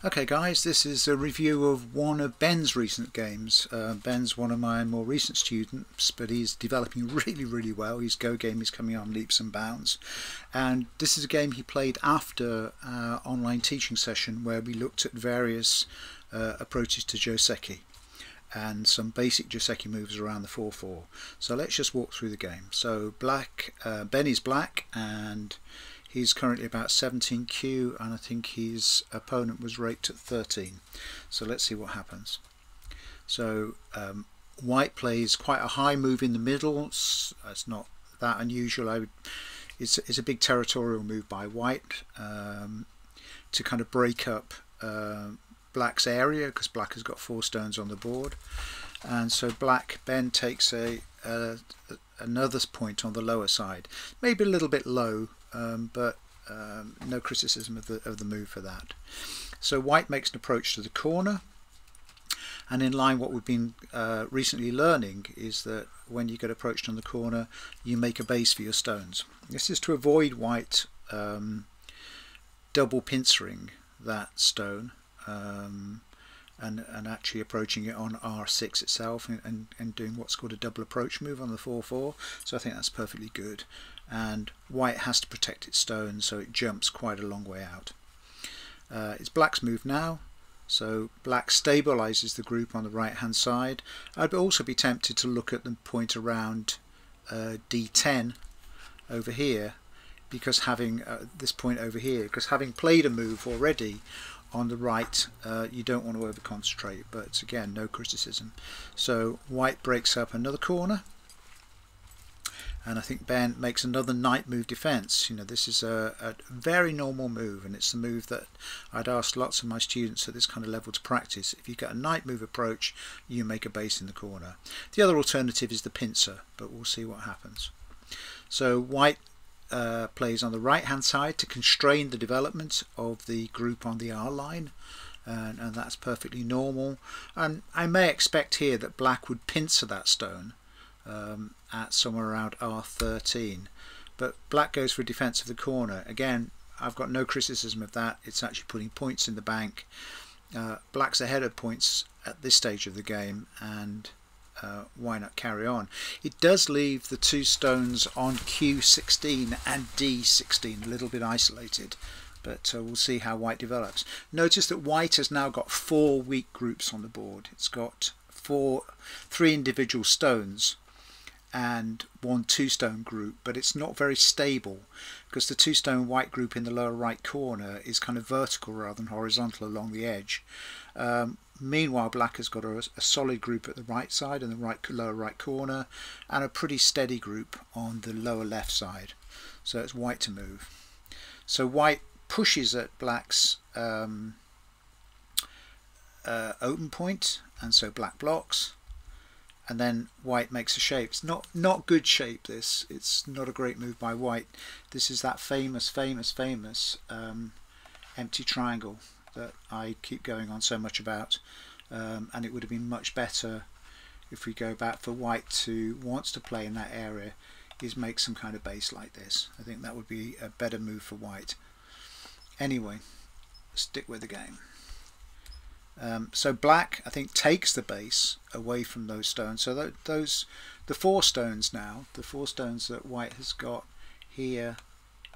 Okay guys, this is a review of one of Ben's recent games. Ben's one of my more recent students, but he's developing really well. His Go game is coming on leaps and bounds. And this is a game he played after our online teaching session where we looked at various approaches to Joseki and some basic Joseki moves around the 4-4. So let's just walk through the game. So Ben is black and he's currently about 17Q, and I think his opponent was raked at 13. So let's see what happens. So white plays quite a high move in the middle. It's not that unusual. It's a big territorial move by white to kind of break up black's area, because black has got 4 stones on the board. And so Ben takes another point on the lower side, maybe a little bit low, but no criticism of the move for that. So white makes an approach to the corner, and in line what we've been recently learning is that when you get approached on the corner, you make a base for your stones. This is to avoid white double pincering that stone and actually approaching it on R6 itself and doing what's called a double approach move on the 4-4. So I think that's perfectly good. And white has to protect its stone, so it jumps quite a long way out. It's black's move now, so black stabilizes the group on the right hand side. I'd also be tempted to look at the point around D10 over here, because having this point over here, because having played a move already on the right, you don't want to over concentrate, but again, no criticism. So white breaks up another corner, and I think Ben makes another knight move defense. You know, this is a very normal move, and it's the move that I'd ask lots of my students at this kind of level to practice. If you get a knight move approach, you make a base in the corner. The other alternative is the pincer, but we'll see what happens. So white plays on the right hand side to constrain the development of the group on the R line, and that's perfectly normal. And I may expect here that black would pincer that stone at somewhere around R13, but black goes for defense of the corner. Again, I've got no criticism of that. It's actually putting points in the bank. Black's ahead of points at this stage of the game, and why not carry on? It does leave the 2 stones on Q16 and D16 a little bit isolated, but we'll see how white develops. Notice that white has now got 4 weak groups on the board. It's got 3 individual stones and 1 2-stone group, but it's not very stable, because the 2-stone white group in the lower right corner is kind of vertical rather than horizontal along the edge. Meanwhile, black has got a solid group at the right side and the lower right corner, and a pretty steady group on the lower left side. So it's white to move. So white pushes at black's open point, and so black blocks, and then white makes a shape. It's not good shape, this. It's not a great move by white. This is that famous empty triangle that I keep going on so much about, and it would have been much better if we go back for white to wants to play in that area is make some kind of base like this. I think that would be a better move for white. Anyway, stick with the game. So black, I think, takes the base away from those stones. So the 4 stones now, the 4 stones that white has got here,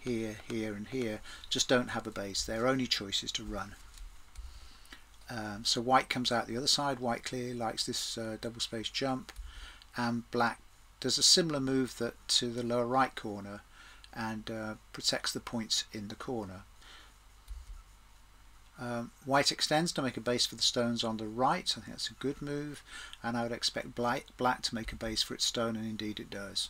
here, here and here, just don't have a base. Their only choice is to run. So white comes out the other side. White clearly likes this double space jump, and black does a similar move to the lower right corner and protects the points in the corner. White extends to make a base for the stones on the right. I think that's a good move, and I would expect black to make a base for its stone, and indeed it does.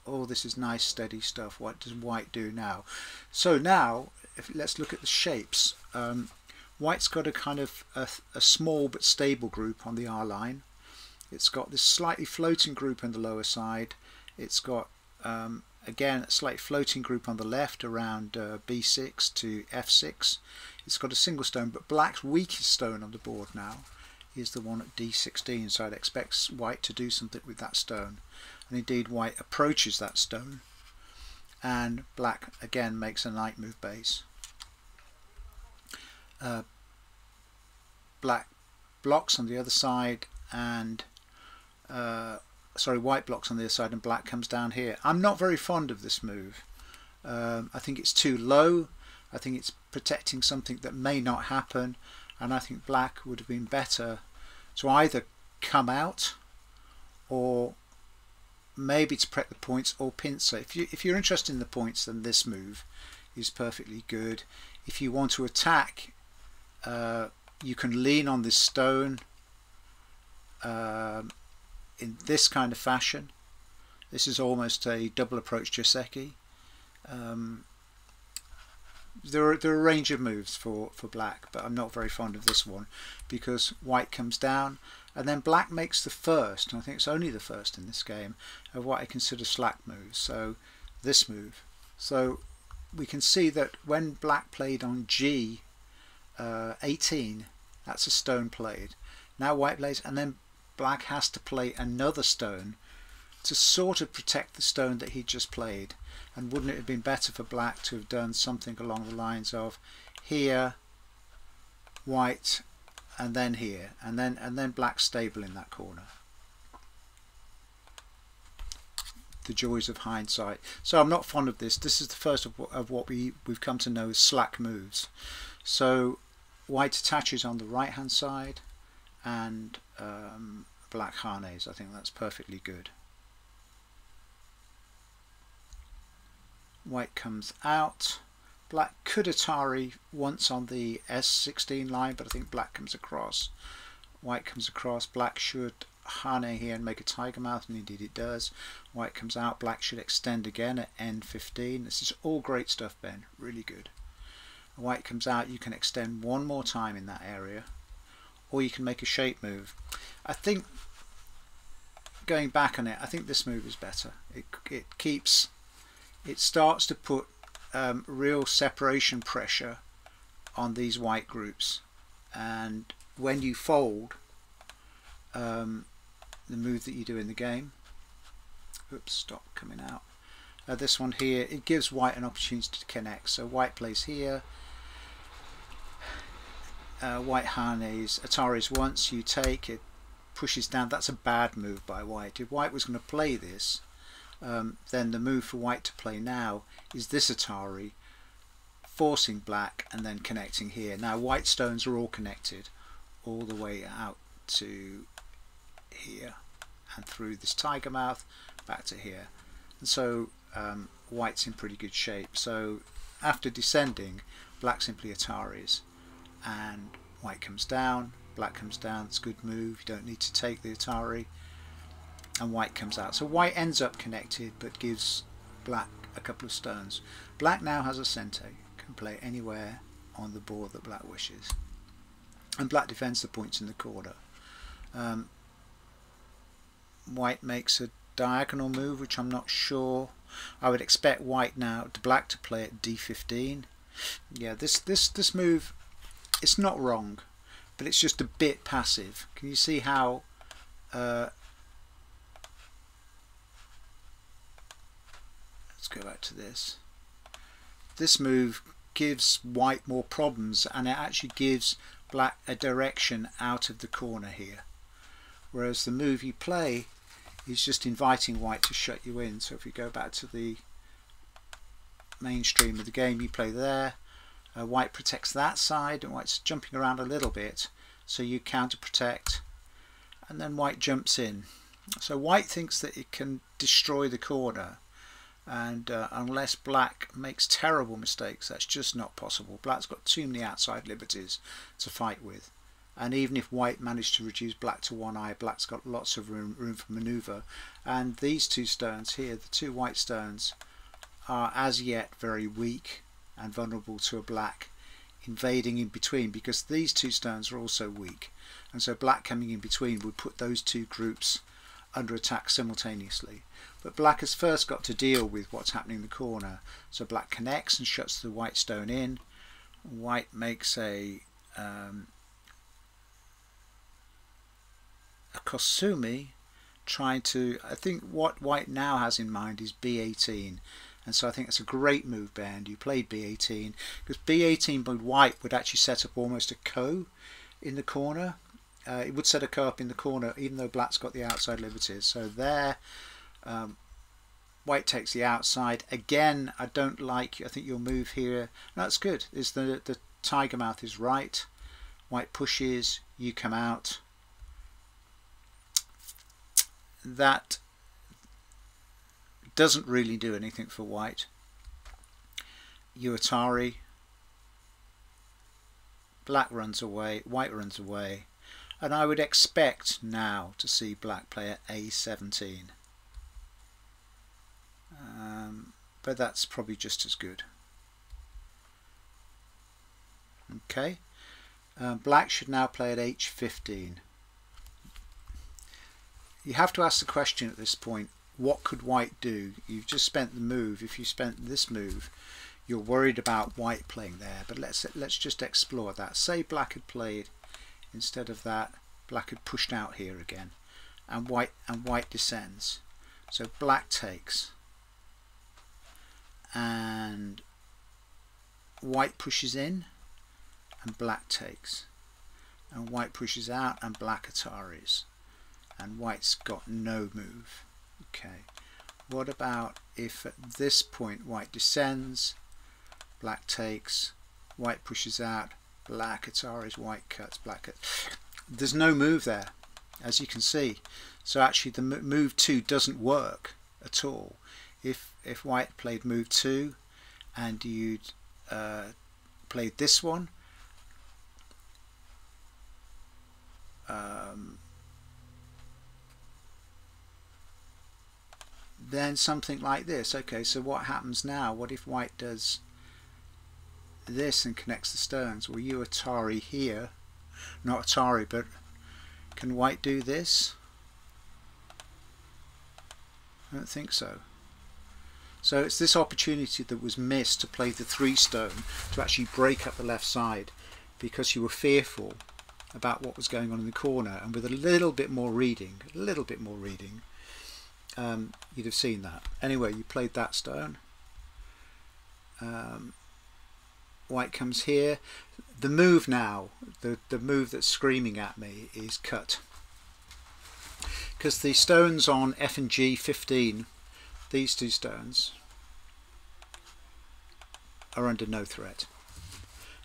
All this is nice steady stuff. What does white do now? So now let's look at the shapes. White's got a kind of a small but stable group on the R line. It's got this slightly floating group on the lower side. It's got again a slight floating group on the left around B6 to F6. It's got a single stone, but black's weakest stone on the board now is the one at D16, so I'd expect white to do something with that stone, and indeed white approaches that stone, and black again makes a knight move base. black blocks on the other side, and sorry, white blocks on the other side, and black comes down here. I'm not very fond of this move. I think it's too low. I think it's protecting something that may not happen, and I think black would have been better to either come out, or maybe to protect the points, or pincer. If you're interested in the points, then this move is perfectly good. If you want to attack, you can lean on this stone in this kind of fashion. This is almost a double approach Joseki. There are a range of moves for black, but I'm not very fond of this one because white comes down, and then black makes the first, and I think it's only the first in this game, of what I consider slack moves. So this move. So we can see that when black played on G 18, that's a stone played. Now white plays, and then black has to play another stone to sort of protect the stone that he just played. And wouldn't it have been better for black to have done something along the lines of here, white, and then here, and then black stable in that corner? The joys of hindsight. So I'm not fond of this. This is the first of what we've come to know as slack moves. So white attaches on the right hand side, and black harness. I think that's perfectly good. White comes out. Black could Atari once on the S16 line, but I think black comes across. White comes across. Black should Hane here and make a tiger mouth, and indeed it does. White comes out. Black should extend again at N15. This is all great stuff, Ben. Really good. White comes out. You can extend one more time in that area, or you can make a shape move. I think, going back on it, I think this move is better. It starts to put real separation pressure on these white groups, and when you fold, the move that you do in the game, oops, stop coming out, this one here, it gives white an opportunity to connect. So white plays here, white harness, Atari's once, you take it, pushes down. That's a bad move by white. If white was going to play this, then the move for white to play now is this Atari, forcing black and then connecting here. Now white stones are all connected all the way out to here and through this tiger mouth back to here, and so white's in pretty good shape. So after descending, black simply Ataris, and white comes down, black comes down. It's a good move. You don't need to take the Atari, and white comes out. So white ends up connected, but gives black a couple of stones. Black now has a center, can play anywhere on the board that black wishes, and black defends the points in the corner. White makes a diagonal move, which I'm not sure. I would expect white now to black to play at D15. Yeah, this move, it's not wrong, but it's just a bit passive. Can you see how let's go back to this. This move gives white more problems, and it actually gives black a direction out of the corner here, whereas the move you play is just inviting white to shut you in. So if we go back to the mainstream of the game, you play there, white protects that side, and white's jumping around a little bit, so you counter protect, and then white jumps in. So white thinks that it can destroy the corner, and unless black makes terrible mistakes, that's just not possible. Black's got too many outside liberties to fight with, and even if white managed to reduce black to one eye, black's got lots of room for manoeuvre. And these two stones here, the two white stones, are as yet very weak and vulnerable to a black invading in between, because these two stones are also weak, and so black coming in between would put those two groups under attack simultaneously. But black has first got to deal with what's happening in the corner. So black connects and shuts the white stone in. White makes a Kosumi, trying to, I think what white now has in mind is B18, And so I think it's a great move, Ben. You played b18 because b18 by white would actually set up almost a ko in the corner. It would set a ko up in the corner even though black's got the outside liberties. So there, white takes the outside. Again, I don't like, I think your move here, no, that's good, is the tiger mouth is right. White pushes, you come out. That doesn't really do anything for white. You Atari. Black runs away, white runs away. And I would expect now to see black play at a17. But that's probably just as good. Okay. Black should now play at h15. You have to ask the question at this point, what could white do? You've just spent the move. If you spent this move, you're worried about white playing there. But let's just explore that. Say black had played, instead of that, black had pushed out here again, and white descends. So black takes, and white pushes in, and black takes, and white pushes out, and black Ataris, and white's got no move. Okay, what about if at this point white descends, black takes, white pushes out, black Ataris, white cuts, black cuts. There's no move there, as you can see. So actually the move 2 doesn't work at all. If white played move 2 and you'd played this one, then something like this. Okay, so what happens now? What if white does this and connects the stones? Well, you Atari here, not Atari, but can white do this? I don't think so. So it's this opportunity that was missed to play the 3 stone to actually break up the left side, because you were fearful about what was going on in the corner, and with a little bit more reading, you'd have seen that. Anyway, you played that stone. White comes here. The move now, the move that's screaming at me is cut. Because the stones on F and G 15, these 2 stones, are under no threat.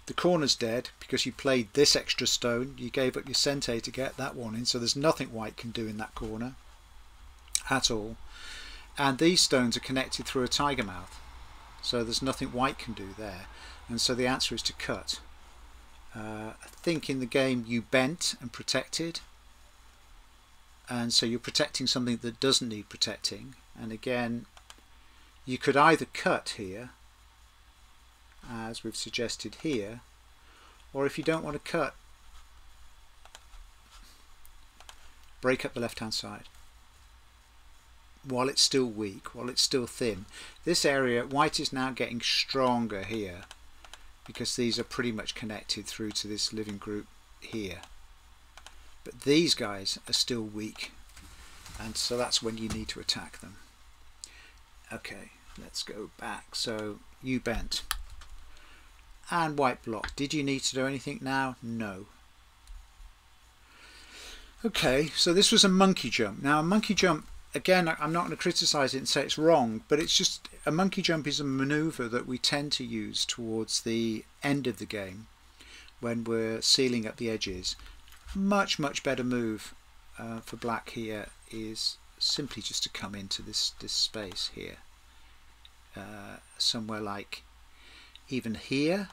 The corner's dead because you played this extra stone. You gave up your Sente to get that one in, so there's nothing white can do in that corner at all. And these stones are connected through a tiger mouth, so there's nothing white can do there. And so the answer is to cut. I think in the game you bent and protected, and so you're protecting something that doesn't need protecting. And again, you could either cut here, as we've suggested here, or if you don't want to cut, break up the left hand side while it's still weak, while it's still thin. This area, white is now getting stronger here because these are pretty much connected through to this living group here, but these guys are still weak, and so that's when you need to attack them. Okay, let's go back. So you bent and white blocked. Did you need to do anything now? No. Okay, so this was a monkey jump. Now a monkey jump, again, I'm not going to criticize it and say it's wrong, but it's just, a monkey jump is a maneuver that we tend to use towards the end of the game when we're sealing up the edges. Much better move for black here is simply just to come into this space here, somewhere like even here.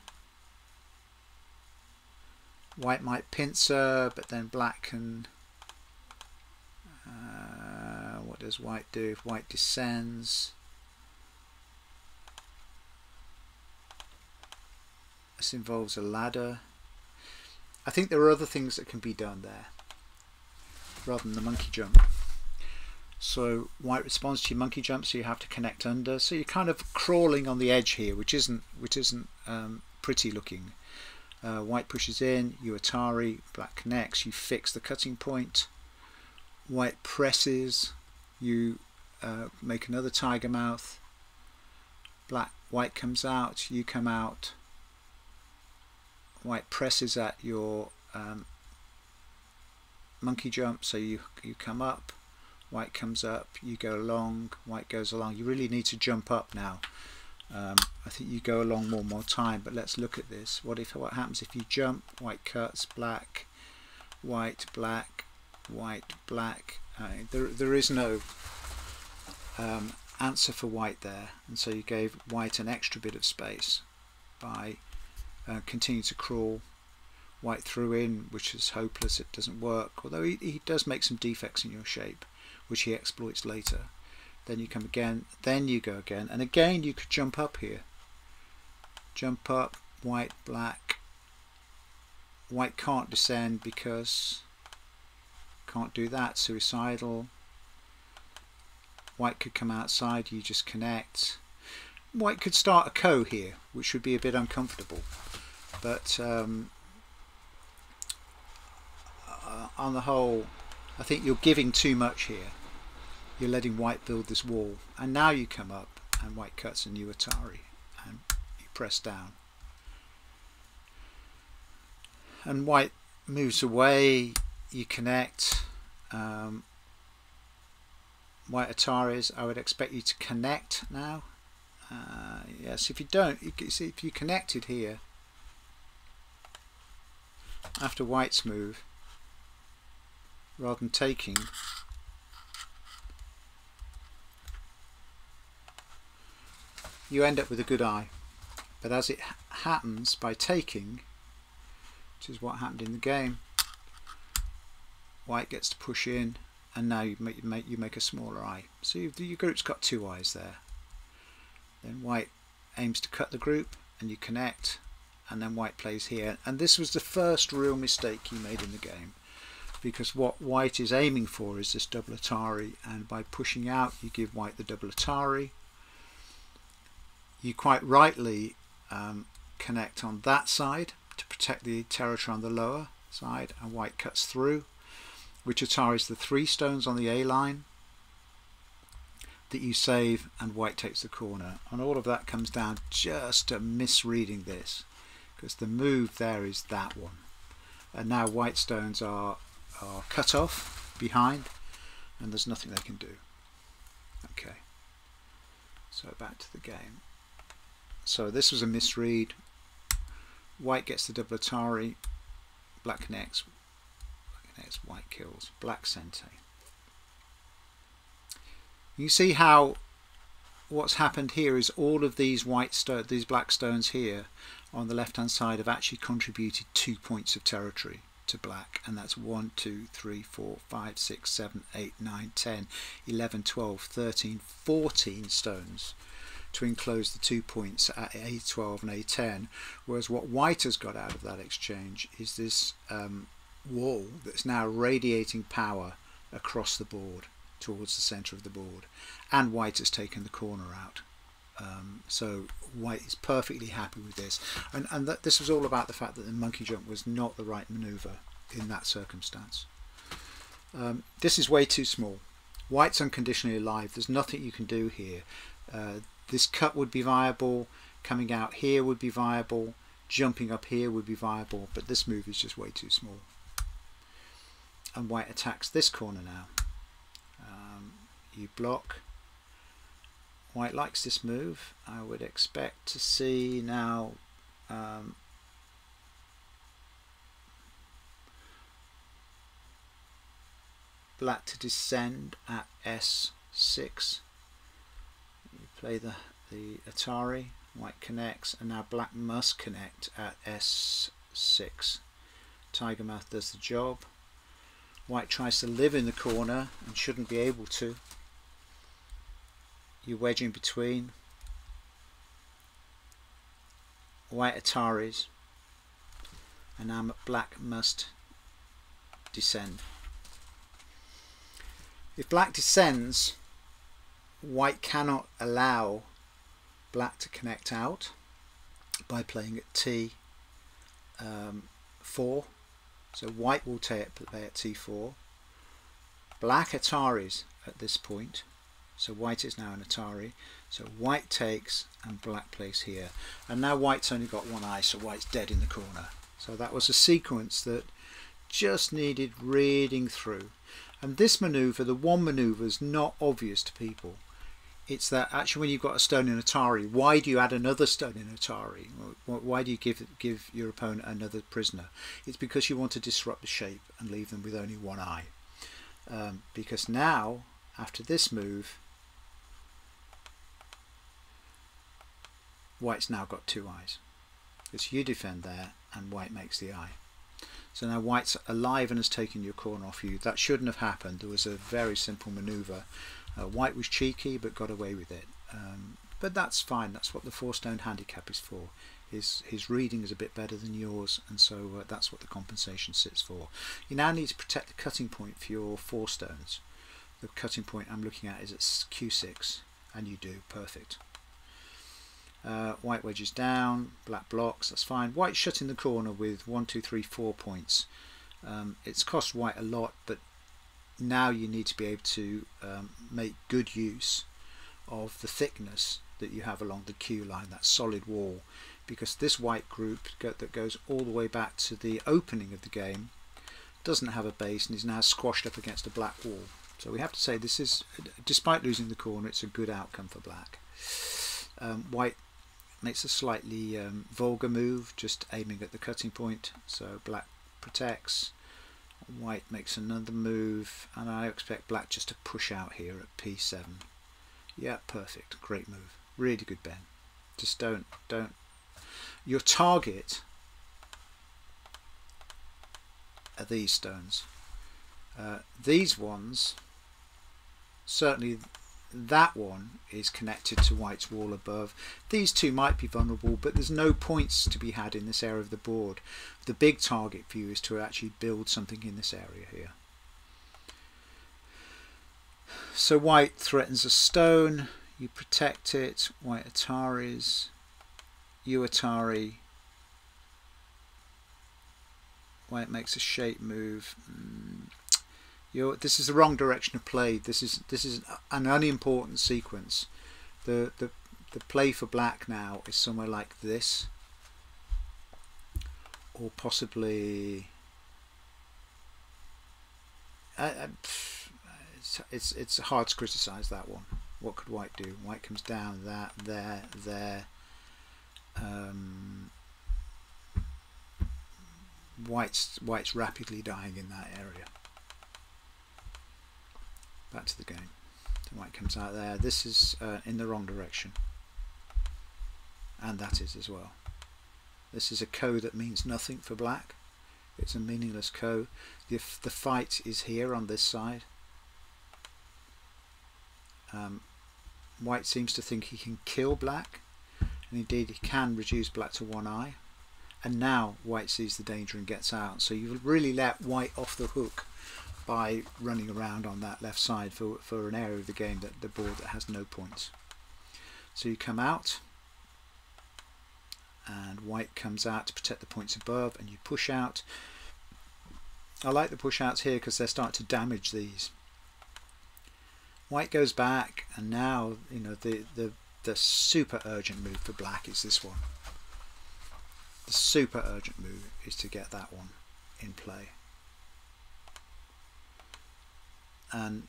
White might pincer, but then black can, what does white do if white descends? This involves a ladder. I think there are other things that can be done there rather than the monkey jump. So white responds to your monkey jump, so you have to connect under. So you're kind of crawling on the edge here, which isn't pretty looking. White pushes in, you Atari, black connects, you fix the cutting point. White presses, you make another tiger mouth. White comes out, you come out, white presses at your monkey jump, so you come up, white comes up, you go along, white goes along. You really need to jump up now. I think you go along one more time, but let's look at this. What happens if you jump? White cuts, black, white, black, white, black. There is no answer for white there, and so you gave white an extra bit of space by continuing to crawl. White threw in, which is hopeless, it doesn't work, although he does make some defects in your shape which he exploits later. Then you come again, then you go again, and again you could jump up here. Jump up, white, black. White can't descend because can't do that, suicidal. White could come outside, you just connect. White could start a ko here, which would be a bit uncomfortable, but on the whole I think you're giving too much here. You're letting white build this wall, and now you come up and white cuts a new Atari and you press down, and white moves away, you connect. White Ataris, I would expect you to connect now. Yes, if you don't, you see, if you connected here after white's move rather than taking, you end up with a good eye. But as it happens, by taking, which is what happened in the game, white gets to push in, and now you make a smaller eye. So your group's got two eyes there. Then white aims to cut the group, and you connect, and then white plays here. And this was the first real mistake he made in the game, because what white is aiming for is this double Atari, and by pushing out you give white the double Atari. You quite rightly connect on that side to protect the territory on the lower side, and white cuts through, which Ataris the 3 stones on the A line that you save, and white takes the corner. And all of that comes down just to misreading this, because the move there is that one, and now white stones are cut off behind, and there's nothing they can do. Okay, so back to the game. So this was a misread. White gets the double Atari, black connects, white kills, black sente. You see how what's happened here is all of these these black stones here on the left hand side have actually contributed 2 points of territory to black, and that's 1, 2, 3, 4, 5, 6, 7, 8, 9, 10, 11, 12, 13, 14 stones to enclose the 2 points at A12 and A10, whereas what white has got out of that exchange is this wall that's now radiating power across the board towards the center of the board, and white has taken the corner out. So white is perfectly happy with this, and this was all about the fact that the monkey jump was not the right maneuver in that circumstance. This is way too small. White's unconditionally alive, there's nothing you can do here. This cut would be viable, coming out here would be viable, jumping up here would be viable, but this move is just way too small. And white attacks this corner now. You block. White likes this move. I would expect to see now black to descend at S6. You play the Atari, white connects, and now black must connect at S6. Tiger Mouth does the job. White tries to live in the corner and shouldn't be able to. You wedge in between. White Ataris, and now black must descend. If black descends, white cannot allow black to connect out by playing at T4. So white will play at T4. Black Ataris at this point, So white is now an Atari. So white takes and black plays here. And now white's only got one eye, so white's dead in the corner. So that was a sequence that just needed reading through. And this manoeuvre, the one manoeuvre, is not obvious to people. It's that actually when you've got a stone in Atari, why do you add another stone in Atari? Why do you give your opponent another prisoner? It's because you want to disrupt the shape and leave them with only one eye. Because now, after this move, white's now got two eyes. Because you defend there and white makes the eye. So now white's alive and has taken your corner off you. That shouldn't have happened. There was a very simple manoeuvre. White was cheeky but got away with it. But that's fine. That's what the 4-stone handicap is for. His reading is a bit better than yours, and so that's what the compensation sits for. You now need to protect the cutting point for your 4 stones. The cutting point I'm looking at is at Q6, and you do. Perfect. White wedges down, black blocks, that's fine. White shut in the corner with 1, 2, 3, 4 points. It's cost white a lot, but now you need to be able to make good use of the thickness that you have along the Q line, that solid wall, because this white group that goes all the way back to the opening of the game doesn't have a base and is now squashed up against a black wall. So we have to say this is, despite losing the corner, it's a good outcome for black. White makes a slightly vulgar move, just aiming at the cutting point, so black protects. White makes another move, and I expect black just to push out here at P7. Yeah, perfect, great move, really good Ben. Just don't. Your target are these stones. These ones, certainly that one is connected to white's wall above. These two might be vulnerable, but there's no points to be had in this area of the board. The big target for you is to actually build something in this area here. So white threatens a stone, you protect it. White Ataris, you Atari. White makes a shape move. This is the wrong direction of play. This is an unimportant sequence. The play for black now is somewhere like this, or possibly it's hard to criticise that one. What could white do? White comes down, that, there. White's rapidly dying in that area. Back to the game. So white comes out there. This is in the wrong direction, and that is as well. This is a ko that means nothing for black. It's a meaningless ko. The fight is here on this side. White seems to think he can kill black, and indeed he can reduce black to one eye. And now white sees the danger and gets out. So you've really let white off the hook by running around on that left side for an area of the game, that the board that has no points. So you come out, and white comes out to protect the points above, and you push out. I like the push outs here because they're starting to damage these. White goes back, and now the super urgent move for black is this one. The super urgent move is to get that one in play. And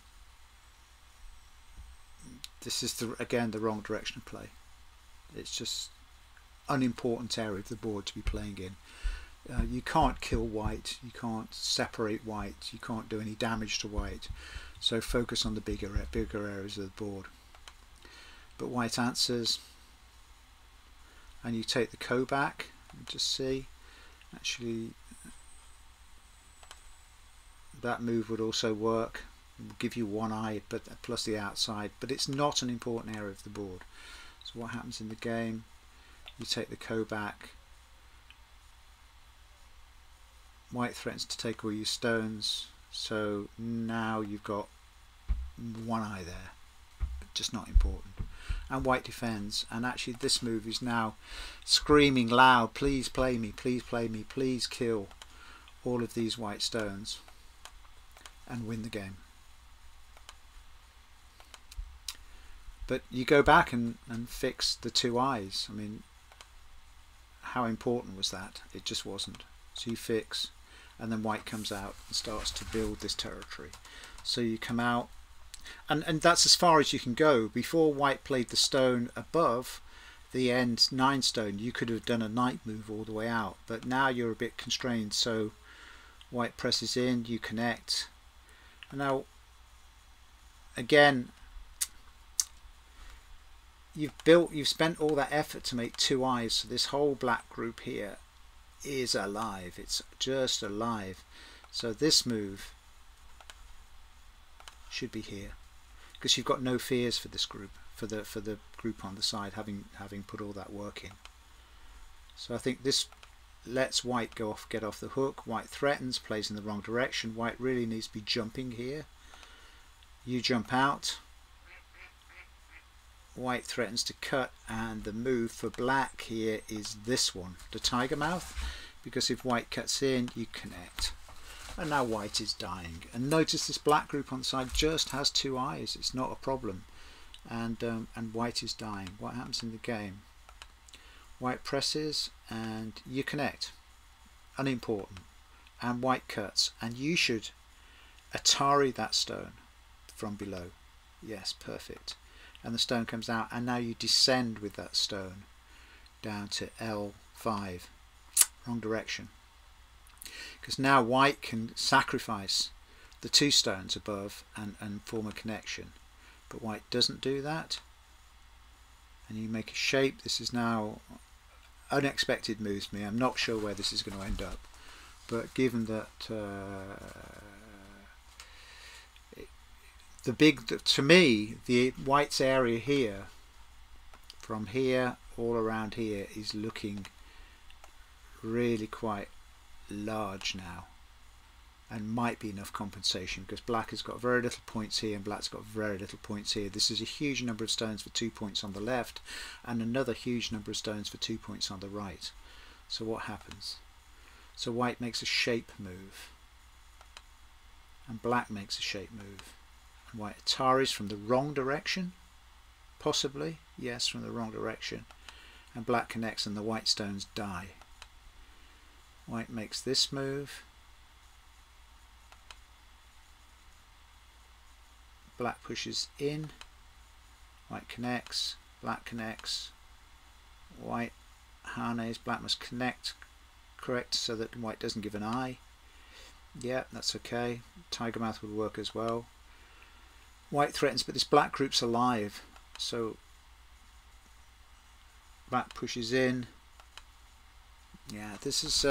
this is again the wrong direction of play. It's just unimportant area of the board to be playing in. You can't kill white, you can't separate white, you can't do any damage to white, so focus on the bigger areas of the board. But white answers, and you take the ko back. Just see, actually that move would also work. It will give you one eye, but plus the outside, but it's not an important area of the board. So what happens in the game? You take the ko back. White threatens to take all your stones, so now you've got one eye there, but just not important. And white defends, and actually this move is now screaming loud, please play me, please play me, please kill all of these white stones and win the game. But you go back and fix the 2 eyes. I mean, how important was that? It just wasn't. So you fix, and then white comes out and starts to build this territory. So you come out, and that's as far as you can go. Before white played the stone above the end 9 stone, you could have done a knight move all the way out, but now you're a bit constrained. So white presses in, you connect, and now again you've spent all that effort to make 2 eyes, so this whole black group here is alive. It's just alive. So this move should be here, because you've got no fears for this group, for the group on the side, having put all that work in. So I think this lets white get off the hook. White threatens, plays in the wrong direction. White really needs to be jumping here. You jump out. White threatens to cut, and the move for black here is this one, the tiger mouth, because if white cuts in, you connect. And now white is dying. And notice this black group on the side just has 2 eyes. It's not a problem. And white is dying. What happens in the game? White presses and you connect. Unimportant. And white cuts. And you should Atari that stone from below. Yes, perfect. And the stone comes out, and now you descend with that stone down to L5. Wrong direction. Because now white can sacrifice the 2 stones above and form a connection. But white doesn't do that. And you make a shape. This is now unexpected moves to me. I'm not sure where this is going to end up. But given that to me, the white's area here, from here all around here, is looking really quite large now, and might be enough compensation, because black has got very little points here and black's got very little points here. This is a huge number of stones for 2 points on the left, and another huge number of stones for 2 points on the right. So what happens? So white makes a shape move, and black makes a shape move. And white Ataris from the wrong direction, possibly, yes, from the wrong direction, and black connects and the white stones die. White makes this move, black pushes in, white connects, black connects, white harness, black must connect, correct, so that white doesn't give an eye. Yeah, that's okay. Tiger mouth would work as well. White threatens, but this black group's alive, so black pushes in. Yeah, this is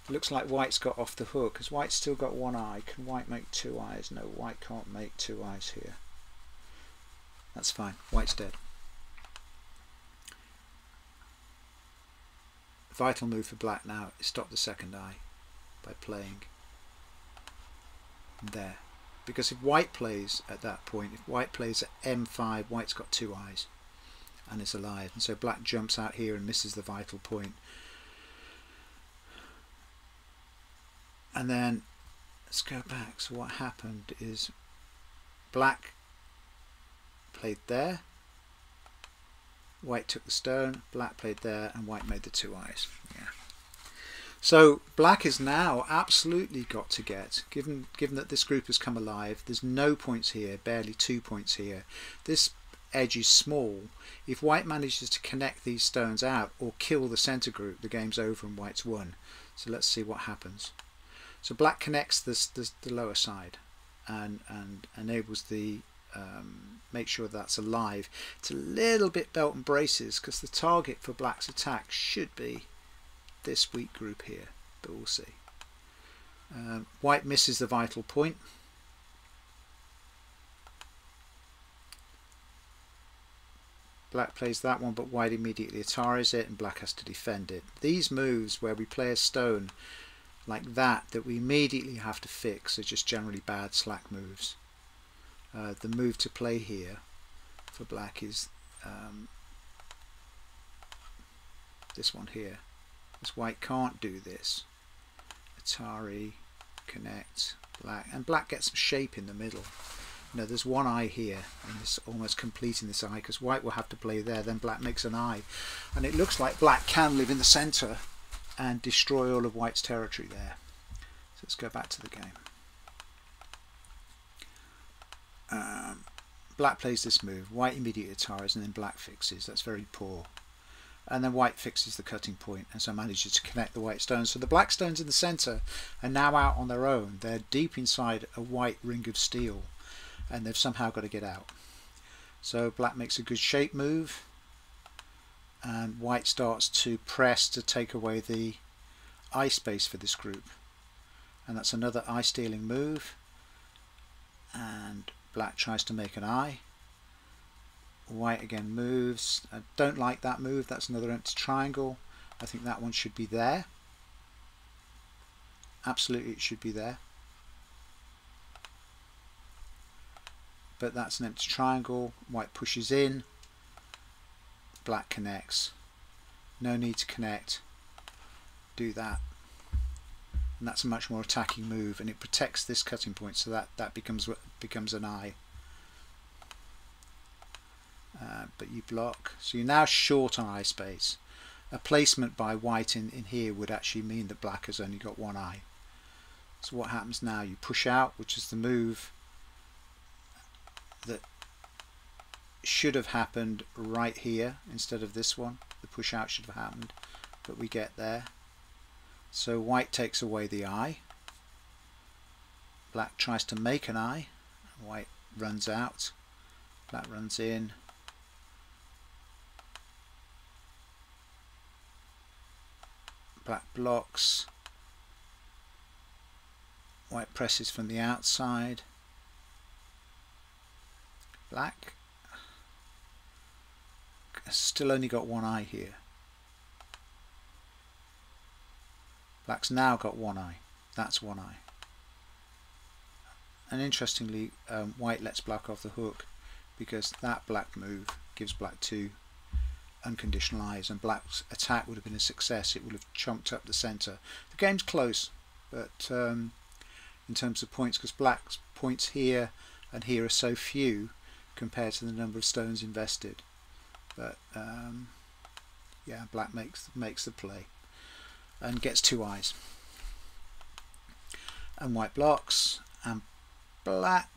looks like white's got off the hook, because white's still got 1 eye. Can white make 2 eyes? No, white can't make 2 eyes here. That's fine. White's dead. Vital move for black now is stop the 2nd eye by playing there. Because if white plays at that point, if white plays at M5, white's got 2 eyes and is alive. And so black jumps out here and misses the vital point. And then let's go back. So what happened is black played there, white took the stone, black played there, and white made the 2 eyes. Yeah. So black has now absolutely got to get, given that this group has come alive, there's no points here, barely 2 points here. This edge is small. If white manages to connect these stones out or kill the center group, the game's over and white's won. So let's see what happens. So black connects the lower side and enables the make sure that's alive. It's a little bit belt and braces, because the target for black's attack should be this weak group here, but we'll see. White misses the vital point. Black plays that one, but white immediately Ataris it, and black has to defend it. These moves where we play a stone like that we immediately have to fix are just generally bad slack moves. The move to play here for black is this one here. This white can't do this. Atari, connect, black, and black gets some shape in the middle. You know, there's one eye here, and it's almost completing this eye, because white will have to play there, then black makes an eye. And it looks like black can live in the centre and destroy all of white's territory there. So let's go back to the game. Black plays this move, white immediately attires, and then black fixes. That's very poor. And then white fixes the cutting point, and so manages to connect the white stones. So the black stones in the centre are now out on their own. They're deep inside a white ring of steel, and they've somehow got to get out. So black makes a good shape move, and white starts to press to take away the eye space for this group. And that's another eye stealing move, and black tries to make an eye. White again moves. I don't like that move. That's another empty triangle. I think that one should be there. Absolutely it should be there. But that's an empty triangle. White pushes in. Black connects. No need to connect. Do that. And that's a much more attacking move, and it protects this cutting point, so that becomes an eye. But you block, so you're now short on eye space. A placement by white in here would actually mean that black has only got one eye. So what happens now? You push out, which is the move that should have happened right here instead of this one. The push out should have happened, but we get there. So white takes away the eye. Black tries to make an eye. White runs out. Black runs in. Black blocks. White presses from the outside. Black has still only got one eye here. Black's now got one eye. That's one eye. And interestingly, white lets black off the hook, because that black move gives black two unconditional eyes, and black's attack would have been a success. It would have chunked up the centre. The game's close, but in terms of points, because black's points here and here are so few compared to the number of stones invested. But yeah, black makes the play and gets two eyes. And white blocks, and black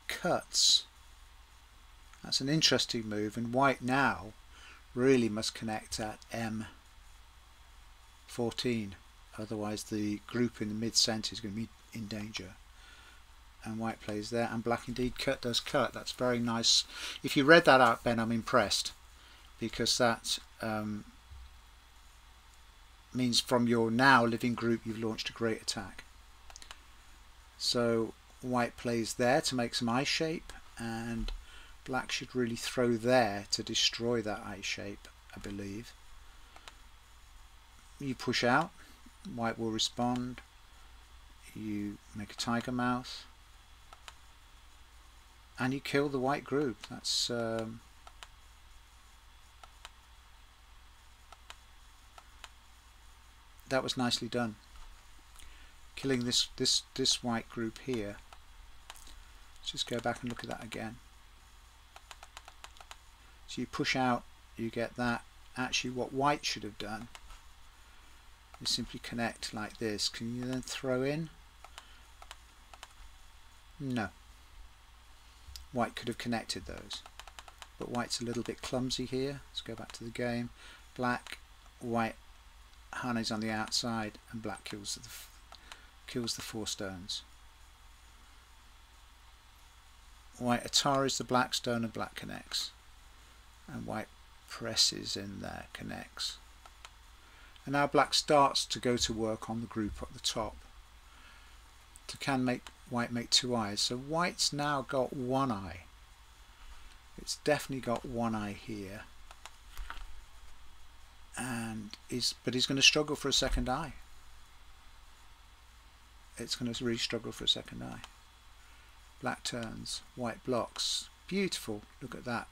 cuts. That's an interesting move, and white now really must connect at M14, otherwise the group in the mid-centre is going to be in danger. And white plays there, and black indeed does cut. That's very nice. If you read that out, Ben, I'm impressed, because that means from your now living group you've launched a great attack. So white plays there to make some eye shape, and black should really throw there to destroy that eye shape, I believe. You push out, white will respond. You make a tiger mouth, and you kill the white group. That's that was nicely done. Killing this white group here. Let's just go back and look at that again. So you push out, you get that. Actually, what white should have done is simply connect like this. Can you then throw in? No. White could have connected those, but white's a little bit clumsy here. Let's go back to the game. Black, white, Hane's on the outside, and black kills the four stones. White Ataris the black stone, and black connects. And white presses in there, connects. And now black starts to go to work on the group at the top. So can white make two eyes. So white's now got one eye. It's definitely got one eye here. And but he's going to struggle for a second eye. It's going to really struggle for a second eye. Black turns, white blocks. Beautiful. Look at that.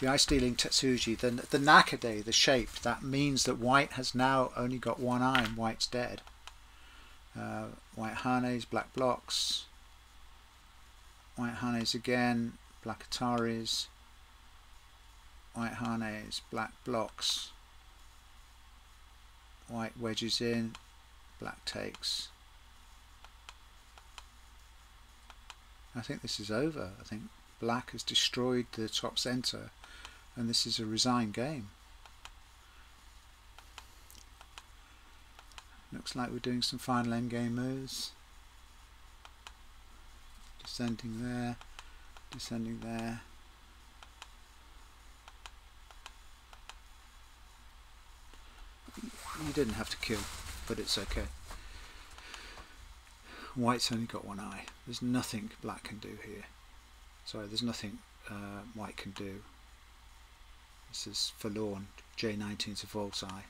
The eye stealing Tetsuji, the Nakade, the shape, that means that white has now only got one eye and white's dead. White Hanes, black blocks. white hanes again, black Ataris, white hanes, black blocks, white wedges in, black takes. I think this is over. I think black has destroyed the top centre and this is a resigned game. Looks like we're doing some final endgame moves. Descending there, descending there. You didn't have to kill, but it's okay. White's only got one eye. There's nothing black can do here. Sorry, there's nothing white can do. This is forlorn. J19's a false eye.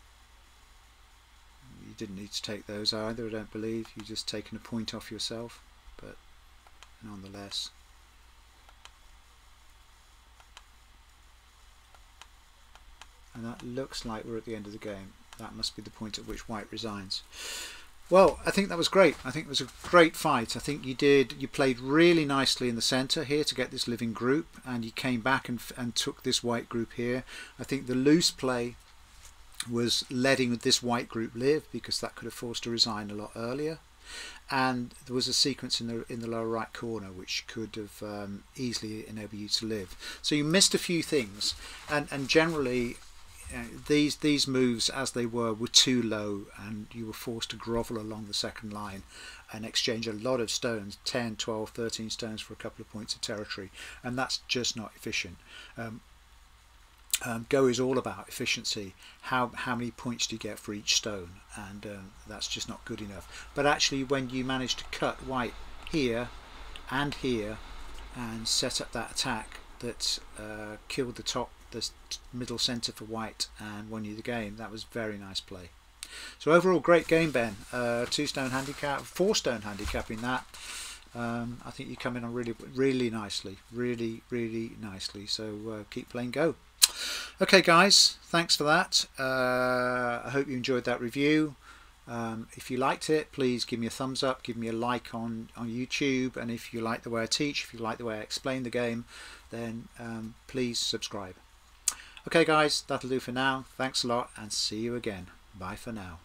You didn't need to take those either, I don't believe. You're just taking a point off yourself, but nonetheless. And that looks like we're at the end of the game. That must be the point at which white resigns. Well, I think that was great. I think it was a great fight. I think you played really nicely in the centre here to get this living group, and you came back and took this white group here. I think the loose play was letting this white group live, because that could have forced a resign a lot earlier. And there was a sequence in the lower right corner which could have easily enabled you to live. So you missed a few things, and generally these moves as they were too low, and you were forced to grovel along the second line and exchange a lot of stones, 10, 12, 13 stones for a couple of points of territory, and that's just not efficient. Go is all about efficiency. How many points do you get for each stone, and that's just not good enough. But actually, when you manage to cut white here and here and set up that attack that killed the middle centre for white and won you the game, that was very nice play. So overall, great game, Ben. 2-stone handicap, 4-stone handicap in that. I think you come in on really nicely, really nicely. So keep playing Go. Okay guys, thanks for that. I hope you enjoyed that review. If you liked it, please give me a thumbs up, give me a like on YouTube, and if you like the way I teach, if you like the way I explain the game, then please subscribe. Okay guys, that'll do for now. Thanks a lot and see you again. Bye for now.